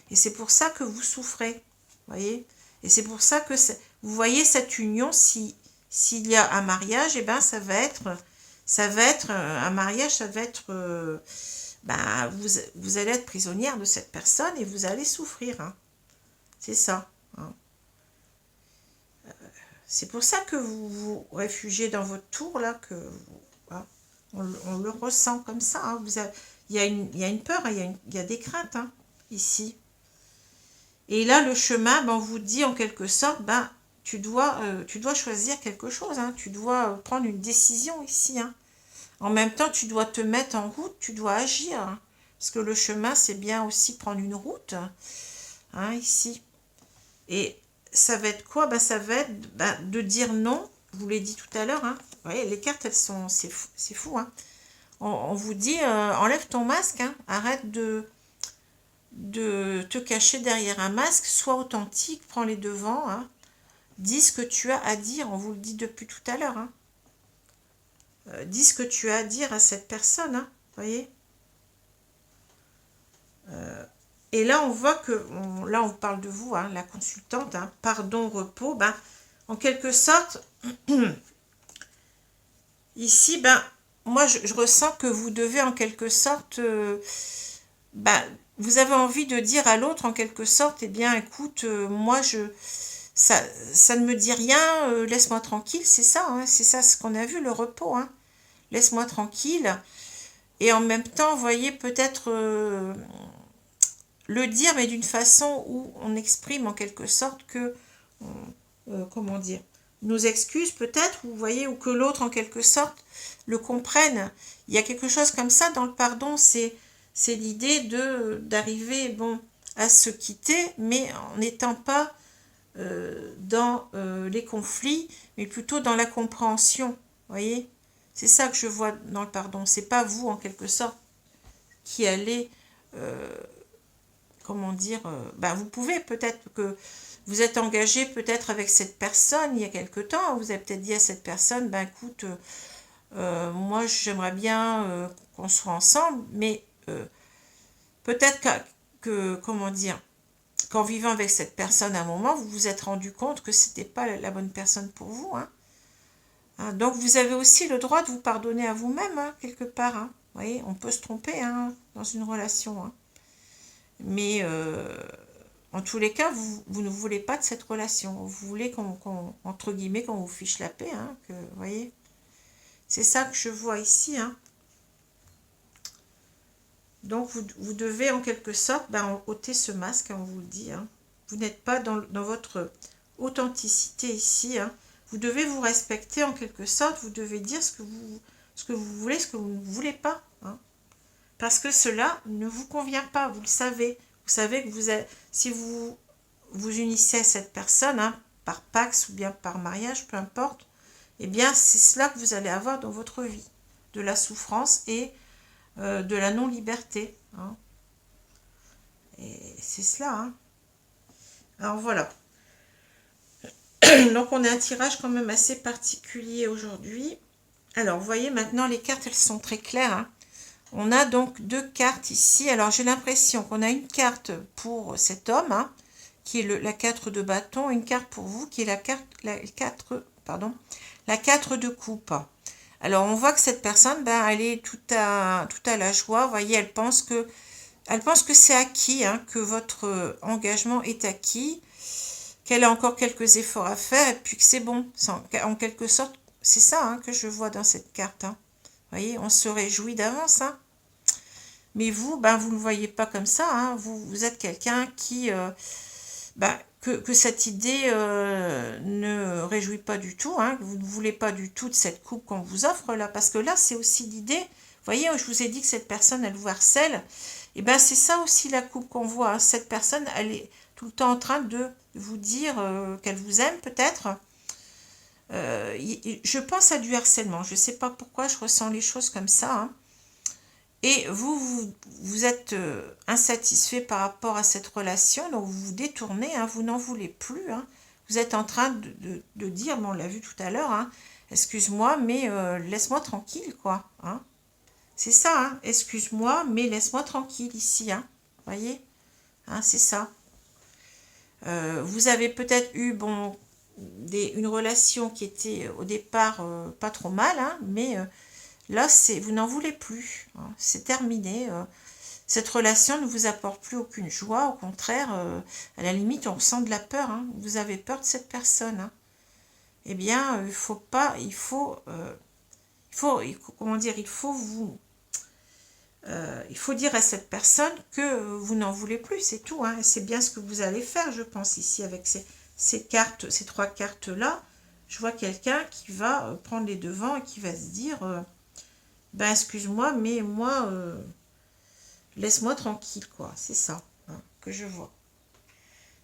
Et c'est pour ça que vous souffrez. Vous voyez. Et c'est pour ça que vous voyez cette union, s'il y a un mariage, eh ben, ça va être un mariage, ça va être... ben, vous allez être prisonnière de cette personne et vous allez souffrir. Hein. C'est ça. Hein. C'est pour ça que vous vous réfugiez dans votre tour, là, que hein, on le ressent comme ça. Hein. Il y a une peur, hein, il y a des craintes, hein, ici. Et là, le chemin, ben, on vous dit en quelque sorte, ben, tu dois choisir quelque chose. Hein. Tu dois prendre une décision ici. Hein. En même temps, tu dois te mettre en route, tu dois agir. Hein. Parce que le chemin, c'est bien aussi prendre une route, hein, ici. Et ça va être quoi? Ben, ça va être de dire non. Je vous l'ai dit tout à l'heure. Hein. Vous voyez, les cartes, elles sont... C'est fou. Hein. On vous dit, enlève ton masque. Hein. Arrête de te cacher derrière un masque. Sois authentique, prends les devants. Hein. Dis ce que tu as à dire. On vous le dit depuis tout à l'heure. Hein. Dis ce que tu as à dire à cette personne. Hein. Vous voyez? Et là, on voit que, là, on parle de vous, hein, la consultante, hein, pardon, repos, ben, en quelque sorte, ici, ben, moi, je ressens que vous devez, en quelque sorte, ben, vous avez envie de dire à l'autre, en quelque sorte, eh bien, écoute, moi, ça ne me dit rien, laisse-moi tranquille, c'est ça, hein, c'est ça ce qu'on a vu, le repos, hein, laisse-moi tranquille, et en même temps, vous voyez, peut-être... le dire, mais d'une façon où on exprime en quelque sorte que, comment dire, nos excuses peut-être, vous voyez, ou que l'autre en quelque sorte le comprenne. Il y a quelque chose comme ça dans le pardon, c'est l'idée d'arriver, bon, à se quitter, mais en n'étant pas dans les conflits, mais plutôt dans la compréhension, vous voyez. C'est ça que je vois dans le pardon. C'est pas vous en quelque sorte qui allez comment dire, ben vous pouvez peut-être que vous êtes engagé peut-être avec cette personne il y a quelque temps, vous avez peut-être dit à cette personne, ben écoute, moi j'aimerais bien qu'on soit ensemble, mais peut-être comment dire, qu'en vivant avec cette personne à un moment, vous vous êtes rendu compte que c'était pas la bonne personne pour vous, hein. Donc vous avez aussi le droit de vous pardonner à vous-même, hein, quelque part, hein. Vous voyez, on peut se tromper, hein, dans une relation, hein. Mais en tous les cas, vous ne voulez pas de cette relation. Vous voulez entre guillemets, qu'on vous fiche la paix, hein, vous voyez. C'est ça que je vois ici, hein. Donc vous devez en quelque sorte ôter ce masque, hein, on vous le dit, hein. Vous n'êtes pas dans votre authenticité ici, hein. Vous devez vous respecter en quelque sorte, vous devez dire ce que vous voulez, ce que vous ne voulez pas, hein. Parce que cela ne vous convient pas, vous le savez. Vous savez que si vous vous unissez à cette personne, hein, par Pax ou bien par mariage, peu importe, eh bien c'est cela que vous allez avoir dans votre vie. De la souffrance et de la non-liberté, hein. Et c'est cela, hein. Alors voilà. Donc on a un tirage quand même assez particulier aujourd'hui. Alors vous voyez maintenant les cartes, elles sont très claires, hein. On a donc 2 cartes ici. Alors j'ai l'impression qu'on a une carte pour cet homme, hein, qui est la 4 de bâton, une carte pour vous qui est la 4 de coupe. Alors on voit que cette personne, elle est tout à la joie. Vous voyez, elle pense que c'est acquis, hein, que votre engagement est acquis, qu'elle a encore quelques efforts à faire et puis que c'est bon. En quelque sorte, c'est ça, hein, que je vois dans cette carte, hein. Vous voyez, on se réjouit d'avance, hein. Mais vous, vous ne le voyez pas comme ça, hein. Vous êtes quelqu'un qui... que cette idée ne réjouit pas du tout, hein. Vous ne voulez pas du tout de cette coupe qu'on vous offre là, parce que là, c'est aussi l'idée... Vous voyez, je vous ai dit que cette personne, elle vous harcèle. Et c'est ça aussi la coupe qu'on voit, hein. Cette personne, elle est tout le temps en train de vous dire qu'elle vous aime peut-être. Je pense à du harcèlement. Je ne sais pas pourquoi je ressens les choses comme ça, hein. Et vous êtes insatisfait par rapport à cette relation, donc vous vous détournez, hein, vous n'en voulez plus, hein. Vous êtes en train de dire, on l'a vu tout à l'heure, hein, excuse-moi, mais laisse-moi tranquille, quoi, hein. C'est ça, hein, excuse-moi, mais laisse-moi tranquille ici, hein, voyez, hein, c'est ça. Vous avez peut-être eu, une relation qui était au départ pas trop mal, hein, mais là, vous n'en voulez plus, hein, c'est terminé. Cette relation ne vous apporte plus aucune joie, au contraire, à la limite, on ressent de la peur, hein. Vous avez peur de cette personne, hein. Eh bien, comment dire, il faut dire à cette personne que vous n'en voulez plus, c'est tout, hein. Et c'est bien ce que vous allez faire, je pense, ici, avec ces cartes, ces 3 cartes-là. Je vois quelqu'un qui va prendre les devants et qui va se dire, excuse-moi, mais moi, laisse-moi tranquille, quoi. C'est ça, hein, que je vois.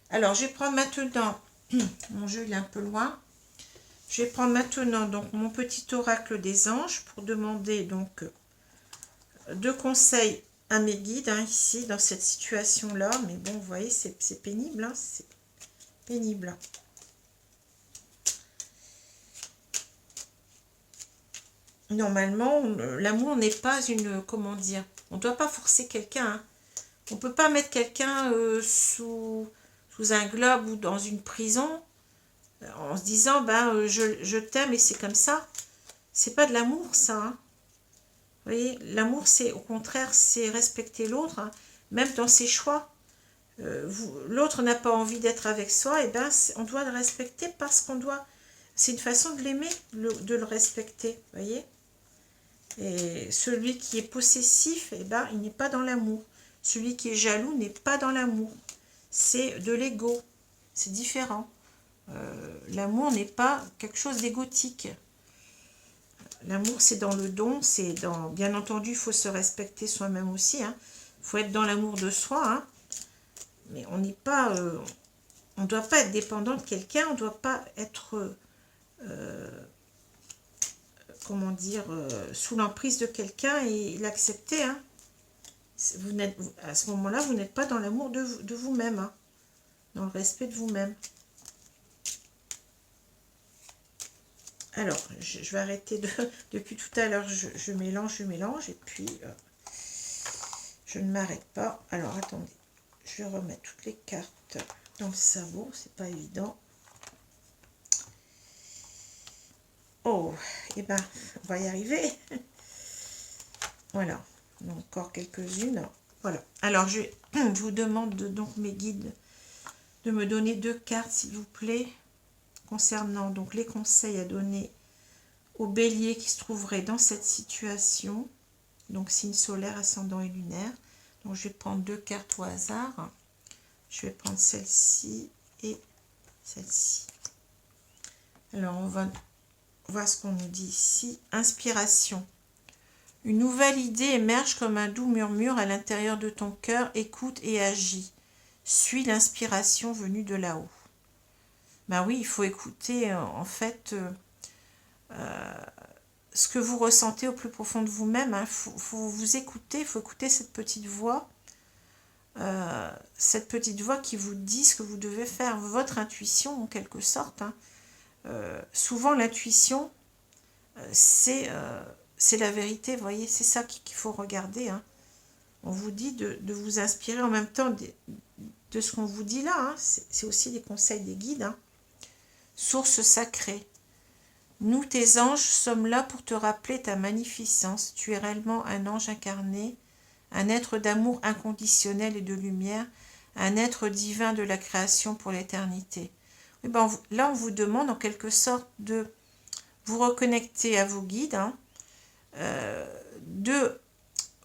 Alors, je vais prendre maintenant, mon jeu il est un peu loin. Je vais prendre maintenant donc mon petit oracle des anges pour demander donc 2 conseils à mes guides, hein, ici, dans cette situation-là. Mais bon, vous voyez, c'est pénible, hein, c'est pénible. Normalement, l'amour n'est pas comment dire, on ne doit pas forcer quelqu'un, hein. On ne peut pas mettre quelqu'un sous un globe ou dans une prison en se disant, je t'aime et c'est comme ça. C'est pas de l'amour, ça, hein. Vous voyez, l'amour, c'est au contraire, c'est respecter l'autre, hein, même dans ses choix. L'autre n'a pas envie d'être avec soi, et on doit le respecter parce qu'on doit... C'est une façon de l'aimer, de le respecter, vous voyez. Et celui qui est possessif, il n'est pas dans l'amour. Celui qui est jaloux n'est pas dans l'amour. C'est de l'ego. C'est différent. L'amour n'est pas quelque chose d'égotique. L'amour, c'est dans le don, c'est dans... Bien entendu, il faut se respecter soi-même aussi, hein. Il faut être dans l'amour de soi, hein. Mais on n'est pas... on ne doit pas être dépendant de quelqu'un, on ne doit pas être... comment dire, sous l'emprise de quelqu'un et l'accepter, hein. À ce moment-là, vous n'êtes pas dans l'amour de vous-même, hein, dans le respect de vous-même. Alors, je vais arrêter depuis tout à l'heure, je mélange, et puis je ne m'arrête pas. Alors, attendez, je vais remettre toutes les cartes dans le sabot, c'est pas évident. Oh, et ben, on va y arriver. Voilà, donc encore quelques-unes. Voilà, alors je vous demande donc mes guides de me donner 2 cartes, s'il vous plaît, concernant donc les conseils à donner au bélier qui se trouverait dans cette situation, donc signe solaire, ascendant et lunaire. Donc je vais prendre 2 cartes au hasard. Je vais prendre celle-ci et celle-ci. Alors on va voir ce qu'on nous dit ici. Inspiration. Une nouvelle idée émerge comme un doux murmure à l'intérieur de ton cœur. Écoute et agis. Suis l'inspiration venue de là-haut. Ben oui, il faut écouter en fait ce que vous ressentez au plus profond de vous-même. Il faut vous écouter, il faut écouter cette petite voix qui vous dit ce que vous devez faire, votre intuition en quelque sorte. Hein. Souvent l'intuition, c'est la vérité, vous voyez, c'est ça qu'il faut regarder. Hein. On vous dit de vous inspirer en même temps de ce qu'on vous dit là. Hein. C'est aussi des conseils des guides. Hein. Source sacrée. Nous, tes anges, sommes là pour te rappeler ta magnificence. Tu es réellement un ange incarné, un être d'amour inconditionnel et de lumière, un être divin de la création pour l'éternité. Eh ben, là, on vous demande en quelque sorte de vous reconnecter à vos guides, hein, de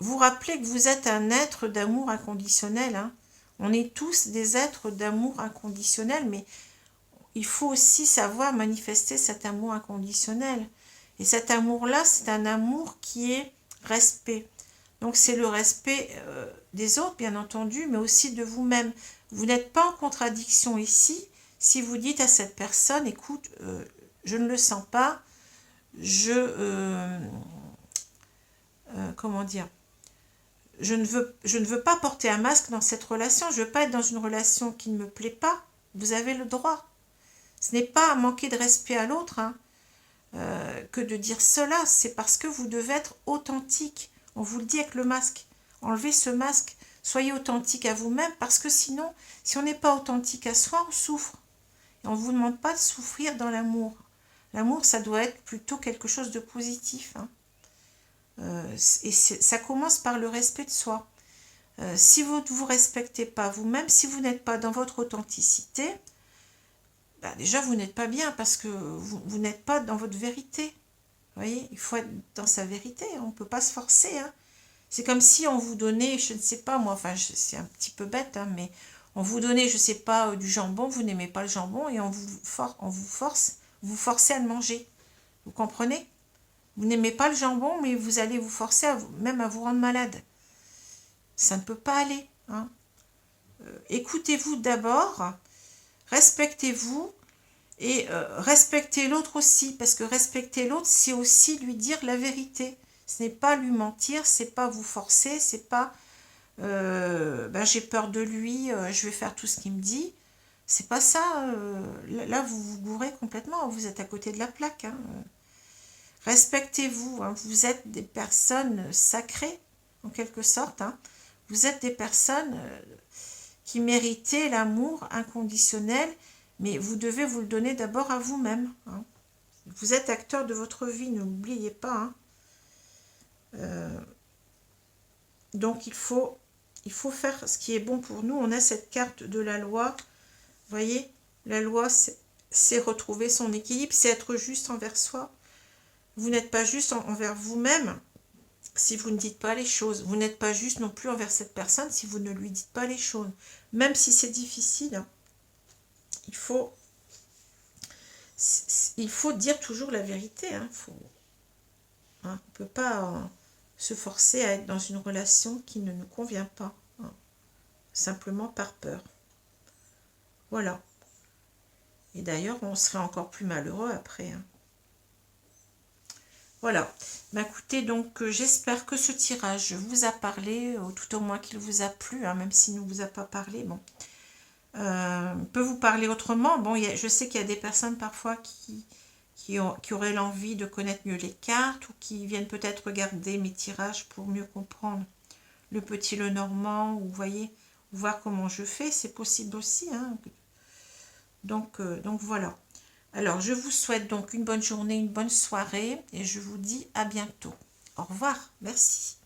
vous rappeler que vous êtes un être d'amour inconditionnel. Hein. On est tous des êtres d'amour inconditionnel, mais il faut aussi savoir manifester cet amour inconditionnel. Et cet amour-là, c'est un amour qui est respect. Donc c'est le respect des autres, bien entendu, mais aussi de vous-même. Vous n'êtes pas en contradiction ici si vous dites à cette personne, écoute, je ne le sens pas, comment dire, je ne veux pas porter un masque dans cette relation, je ne veux pas être dans une relation qui ne me plaît pas. Vous avez le droit. Ce n'est pas manquer de respect à l'autre hein, que de dire cela, c'est parce que vous devez être authentique. On vous le dit avec le masque. Enlevez ce masque, soyez authentique à vous-même, parce que sinon, si on n'est pas authentique à soi, on souffre. Et on ne vous demande pas de souffrir dans l'amour. L'amour, ça doit être plutôt quelque chose de positif. Hein. Et ça commence par le respect de soi. Si vous ne vous respectez pas vous-même, si vous n'êtes pas dans votre authenticité, bah déjà vous n'êtes pas bien parce que vous n'êtes pas dans votre vérité. Vous voyez, il faut être dans sa vérité, on ne peut pas se forcer. Hein. C'est comme si on vous donnait, je ne sais pas moi, enfin c'est un petit peu bête, hein, mais on vous donnait, je ne sais pas, du jambon, vous n'aimez pas le jambon et vous forcez à le manger. Vous comprenez? Vous n'aimez pas le jambon, mais vous allez vous forcer même à vous rendre malade. Ça ne peut pas aller. Hein. Écoutez-vous d'abord, respectez-vous et respectez l'autre aussi, parce que respecter l'autre, c'est aussi lui dire la vérité. Ce n'est pas lui mentir, c'est pas vous forcer, c'est pas ben, j'ai peur de lui, je vais faire tout ce qu'il me dit. C'est pas ça. Là, vous vous gourrez complètement, vous êtes à côté de la plaque. Hein. Respectez-vous, hein, vous êtes des personnes sacrées, en quelque sorte. Hein. Vous êtes des personnes qui méritez l'amour inconditionnel, mais vous devez vous le donner d'abord à vous-même. Hein. Vous êtes acteur de votre vie, ne l'oubliez pas. Hein. Donc il faut faire ce qui est bon pour nous. On a cette carte de la loi. Vous voyez, la loi, c'est retrouver son équilibre, c'est être juste envers soi. Vous n'êtes pas juste envers vous-même si vous ne dites pas les choses. Vous n'êtes pas juste non plus envers cette personne si vous ne lui dites pas les choses. Même si c'est difficile, hein, il faut dire toujours la vérité. Hein, on ne peut pas se forcer à être dans une relation qui ne nous convient pas. Hein, simplement par peur. Voilà. Et d'ailleurs, on serait encore plus malheureux après. Hein. Voilà. Bah, écoutez, donc j'espère que ce tirage vous a parlé, ou tout au moins qu'il vous a plu, hein, même s'il ne vous a pas parlé. Bon, peut vous parler autrement. Bon, je sais qu'il y a des personnes parfois qui auraient l'envie de connaître mieux les cartes, ou qui viennent peut-être regarder mes tirages pour mieux comprendre le petit Lenormand, ou vous voyez, voir comment je fais, c'est possible aussi, hein. Donc voilà. Alors, je vous souhaite donc une bonne journée, une bonne soirée, et je vous dis à bientôt. Au revoir, merci.